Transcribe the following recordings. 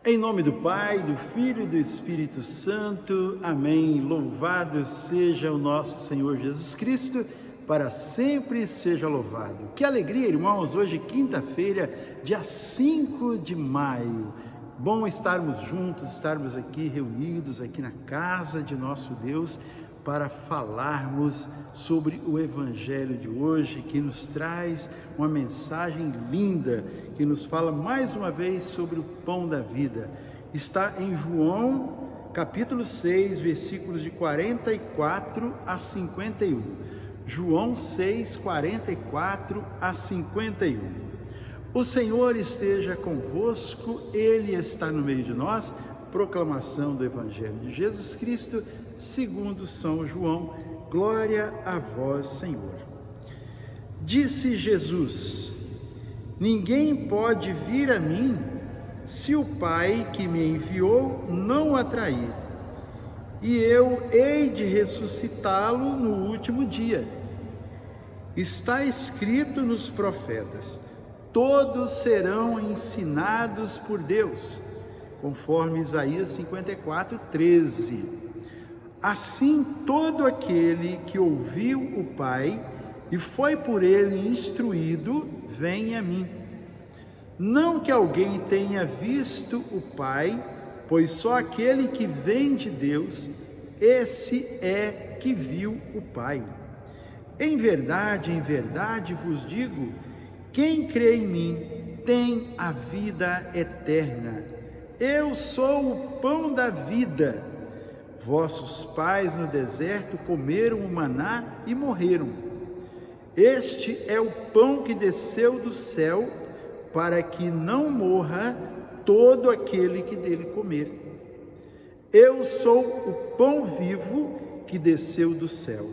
Em nome do Pai, do Filho e do Espírito Santo. Amém. Louvado seja o nosso Senhor Jesus Cristo, para sempre seja louvado. Que alegria, irmãos, hoje quinta-feira, dia 5 de maio. Bom estarmos juntos, estarmos aqui reunidos aqui na casa de nosso Deus para falarmos sobre o Evangelho de hoje, que nos traz uma mensagem linda, que nos fala mais uma vez sobre o pão da vida. Está em João, capítulo 6, versículos de 44 a 51. João 6, 44 a 51. O Senhor esteja convosco, Ele está no meio de nós. Proclamação do Evangelho de Jesus Cristo, segundo São João. Glória a vós, Senhor. Disse Jesus: ninguém pode vir a mim se o Pai que me enviou não o atrair, e eu hei de ressuscitá-lo no último dia. Está escrito nos profetas: todos serão ensinados por Deus, conforme Isaías 54, 13. Assim, todo aquele que ouviu o Pai e foi por ele instruído, vem a mim. Não que alguém tenha visto o Pai, pois só aquele que vem de Deus, esse é que viu o Pai. Em verdade vos digo, quem crê em mim tem a vida eterna. Eu sou o pão da vida. Vossos pais no deserto comeram o maná e morreram. Este é o pão que desceu do céu, para que não morra todo aquele que dele comer. Eu sou o pão vivo que desceu do céu.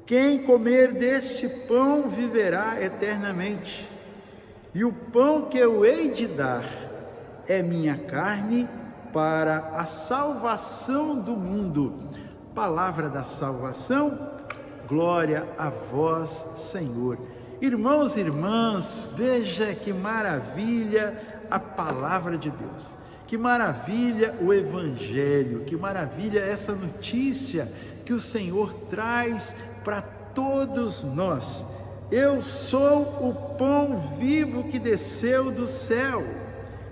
Quem comer deste pão viverá eternamente. E o pão que eu hei de dar é minha carne para a salvação do mundo. Palavra da salvação, glória a vós, Senhor. Irmãos e irmãs, veja que maravilha a palavra de Deus, que maravilha o Evangelho, que maravilha essa notícia que o Senhor traz para todos nós. Eu sou o pão vivo que desceu do céu.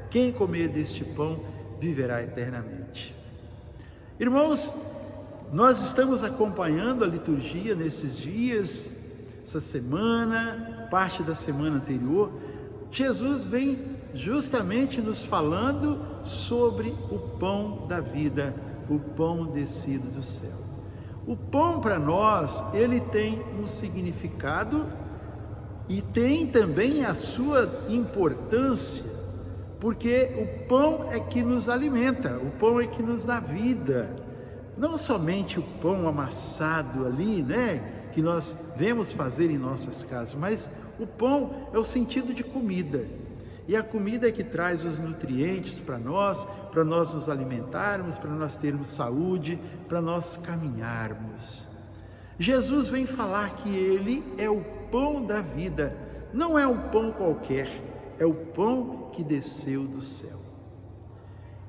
Quem comer deste pão viverá eternamente. Irmãos, nós estamos acompanhando a liturgia nesses dias, essa semana, parte da semana anterior. Jesus vem justamente nos falando sobre o pão da vida, o pão descido do céu. O pão para nós, ele tem um significado e tem também a sua importância, porque o pão é que nos alimenta, o pão é que nos dá vida. Não somente o pão amassado ali, que nós vemos fazer em nossas casas, mas o pão é o sentido de comida. E a comida é que traz os nutrientes para nós nos alimentarmos, para nós termos saúde, para nós caminharmos. Jesus vem falar que Ele é o pão da vida, não é um pão qualquer, é o pão que desceu do céu.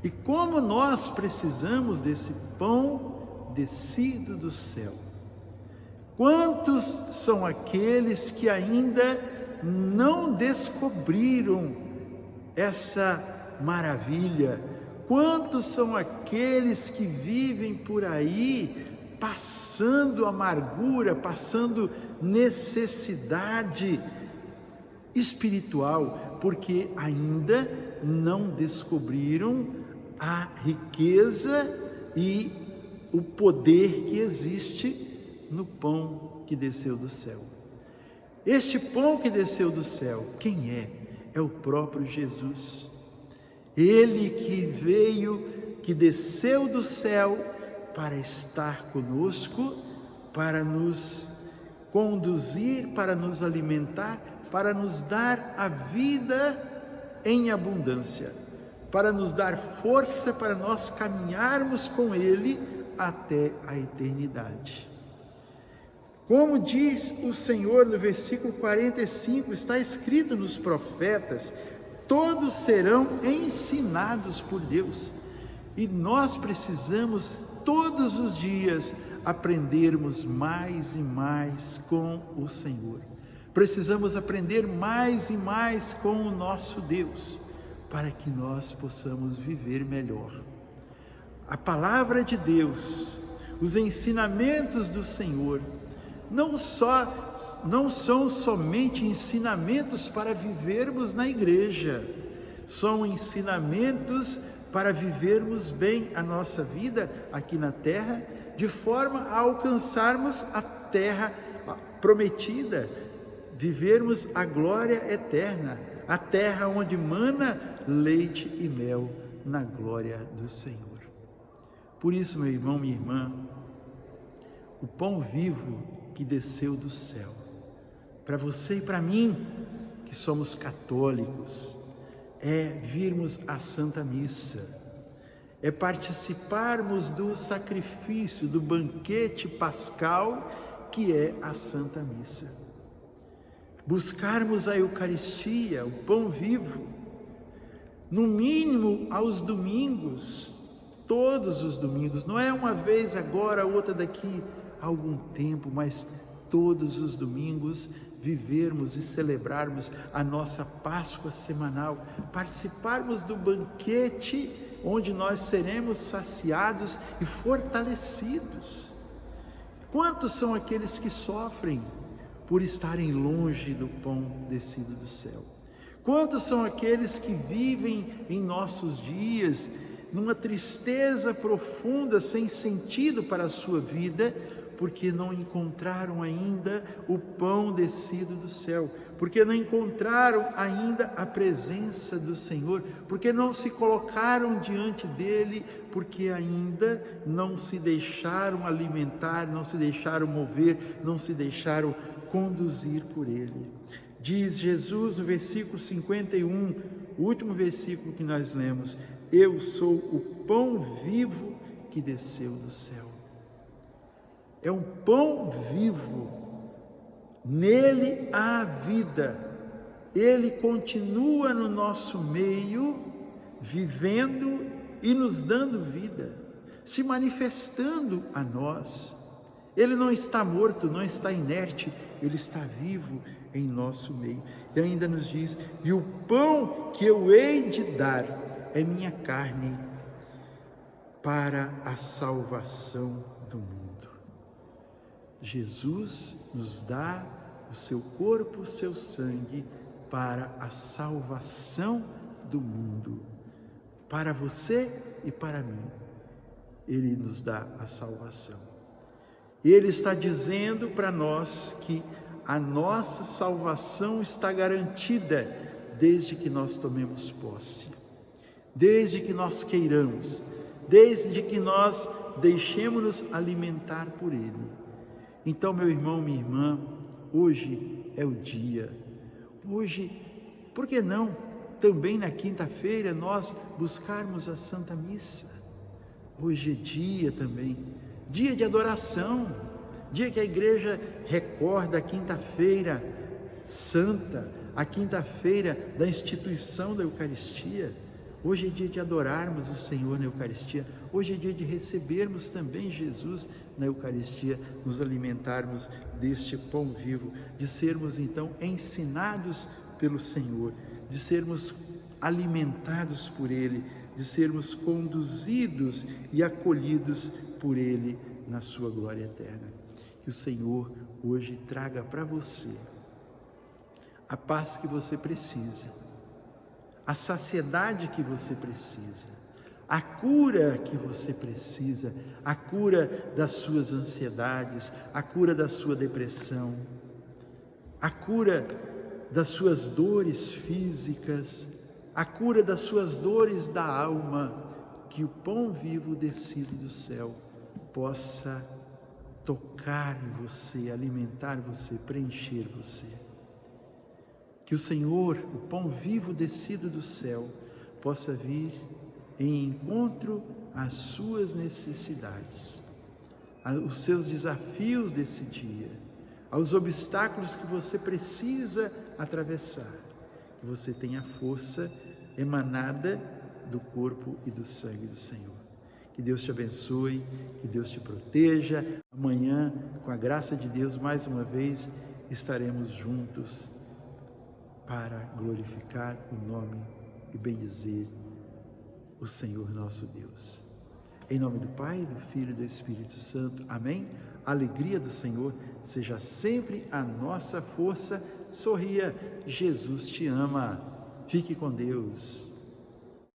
E como nós precisamos desse pão descido do céu? Quantos são aqueles que ainda não descobriram essa maravilha? Quantos são aqueles que vivem por aí passando amargura, passando necessidade espiritual, porque ainda não descobriram a riqueza e o poder que existe no pão que desceu do céu. Este pão que desceu do céu, quem é? É o próprio Jesus. Ele que veio, que desceu do céu para estar conosco, para nos conduzir, para nos alimentar, para nos dar a vida em abundância, para nos dar força para nós caminharmos com Ele até a eternidade. Como diz o Senhor no versículo 45, está escrito nos profetas: Todos serão ensinados por Deus. E nós precisamos todos os dias aprendermos mais e mais com o Senhor. Precisamos aprender mais e mais com o nosso Deus, para que nós possamos viver melhor. A palavra de Deus, os ensinamentos do Senhor, não são somente ensinamentos para vivermos na igreja, são ensinamentos para vivermos bem a nossa vida aqui na terra, de forma a alcançarmos a terra prometida, vivermos a glória eterna, a terra onde mana leite e mel, na glória do Senhor. Por isso, meu irmão, minha irmã, o pão vivo que desceu do céu, para você e para mim, que somos católicos, é virmos à Santa Missa, é participarmos do sacrifício, do banquete pascal, que é a Santa Missa. Buscarmos a Eucaristia, o pão vivo, no mínimo aos domingos, todos os domingos, não é uma vez agora, outra daqui a algum tempo, mas todos os domingos vivermos e celebrarmos a nossa Páscoa semanal, participarmos do banquete onde nós seremos saciados e fortalecidos. Quantos são aqueles que sofrem por estarem longe do pão descido do céu? Quantos são aqueles que vivem em nossos dias numa tristeza profunda, sem sentido para a sua vida, porque não encontraram ainda o pão descido do céu, porque não encontraram ainda a presença do Senhor, porque não se colocaram diante dele, porque ainda não se deixaram alimentar, não se deixaram mover, não se deixaram conduzir por ele. Diz Jesus no versículo 51, o último versículo que nós lemos: eu sou o pão vivo que desceu do céu. É um pão vivo, nele há vida, ele continua no nosso meio, vivendo e nos dando vida, se manifestando a nós. Ele não está morto, não está inerte, ele está vivo em nosso meio. E ainda nos diz: e o pão que eu hei de dar é minha carne para a salvação do mundo. Jesus nos dá o seu corpo, o seu sangue para a salvação do mundo, para você e para mim. Ele nos dá a salvação. Ele está dizendo para nós que a nossa salvação está garantida desde que nós tomemos posse, desde que nós queiramos, desde que nós deixemos-nos alimentar por Ele. Então, meu irmão, minha irmã, hoje é o dia. Hoje, por que não, também na quinta-feira, nós buscarmos a Santa Missa? Hoje é dia também, dia de adoração, dia que a igreja recorda a quinta-feira santa, a quinta-feira da instituição da Eucaristia. Hoje é dia de adorarmos o Senhor na Eucaristia. Hoje é dia de recebermos também Jesus na Eucaristia, nos alimentarmos deste pão vivo, de sermos então ensinados pelo Senhor, de sermos alimentados por Ele, de sermos conduzidos e acolhidos por Ele na sua glória eterna. Que o Senhor hoje traga para você a paz que você precisa, a saciedade que você precisa, a cura que você precisa, a cura das suas ansiedades, a cura da sua depressão, a cura das suas dores físicas, a cura das suas dores da alma. Que o pão vivo descido do céu possa tocar em você, alimentar você, preencher você. Que o Senhor, o pão vivo descido do céu, possa vir em encontro às suas necessidades, aos seus desafios desse dia, aos obstáculos que você precisa atravessar. que você tenha força emanada do corpo e do sangue do Senhor. Que Deus te abençoe, que Deus te proteja. Amanhã, com a graça de Deus, mais uma vez, estaremos juntos para glorificar o nome e bendizer o Senhor nosso Deus. Em nome do Pai, do Filho e do Espírito Santo. Amém? A alegria do Senhor seja sempre a nossa força. Sorria, Jesus te ama. Fique com Deus.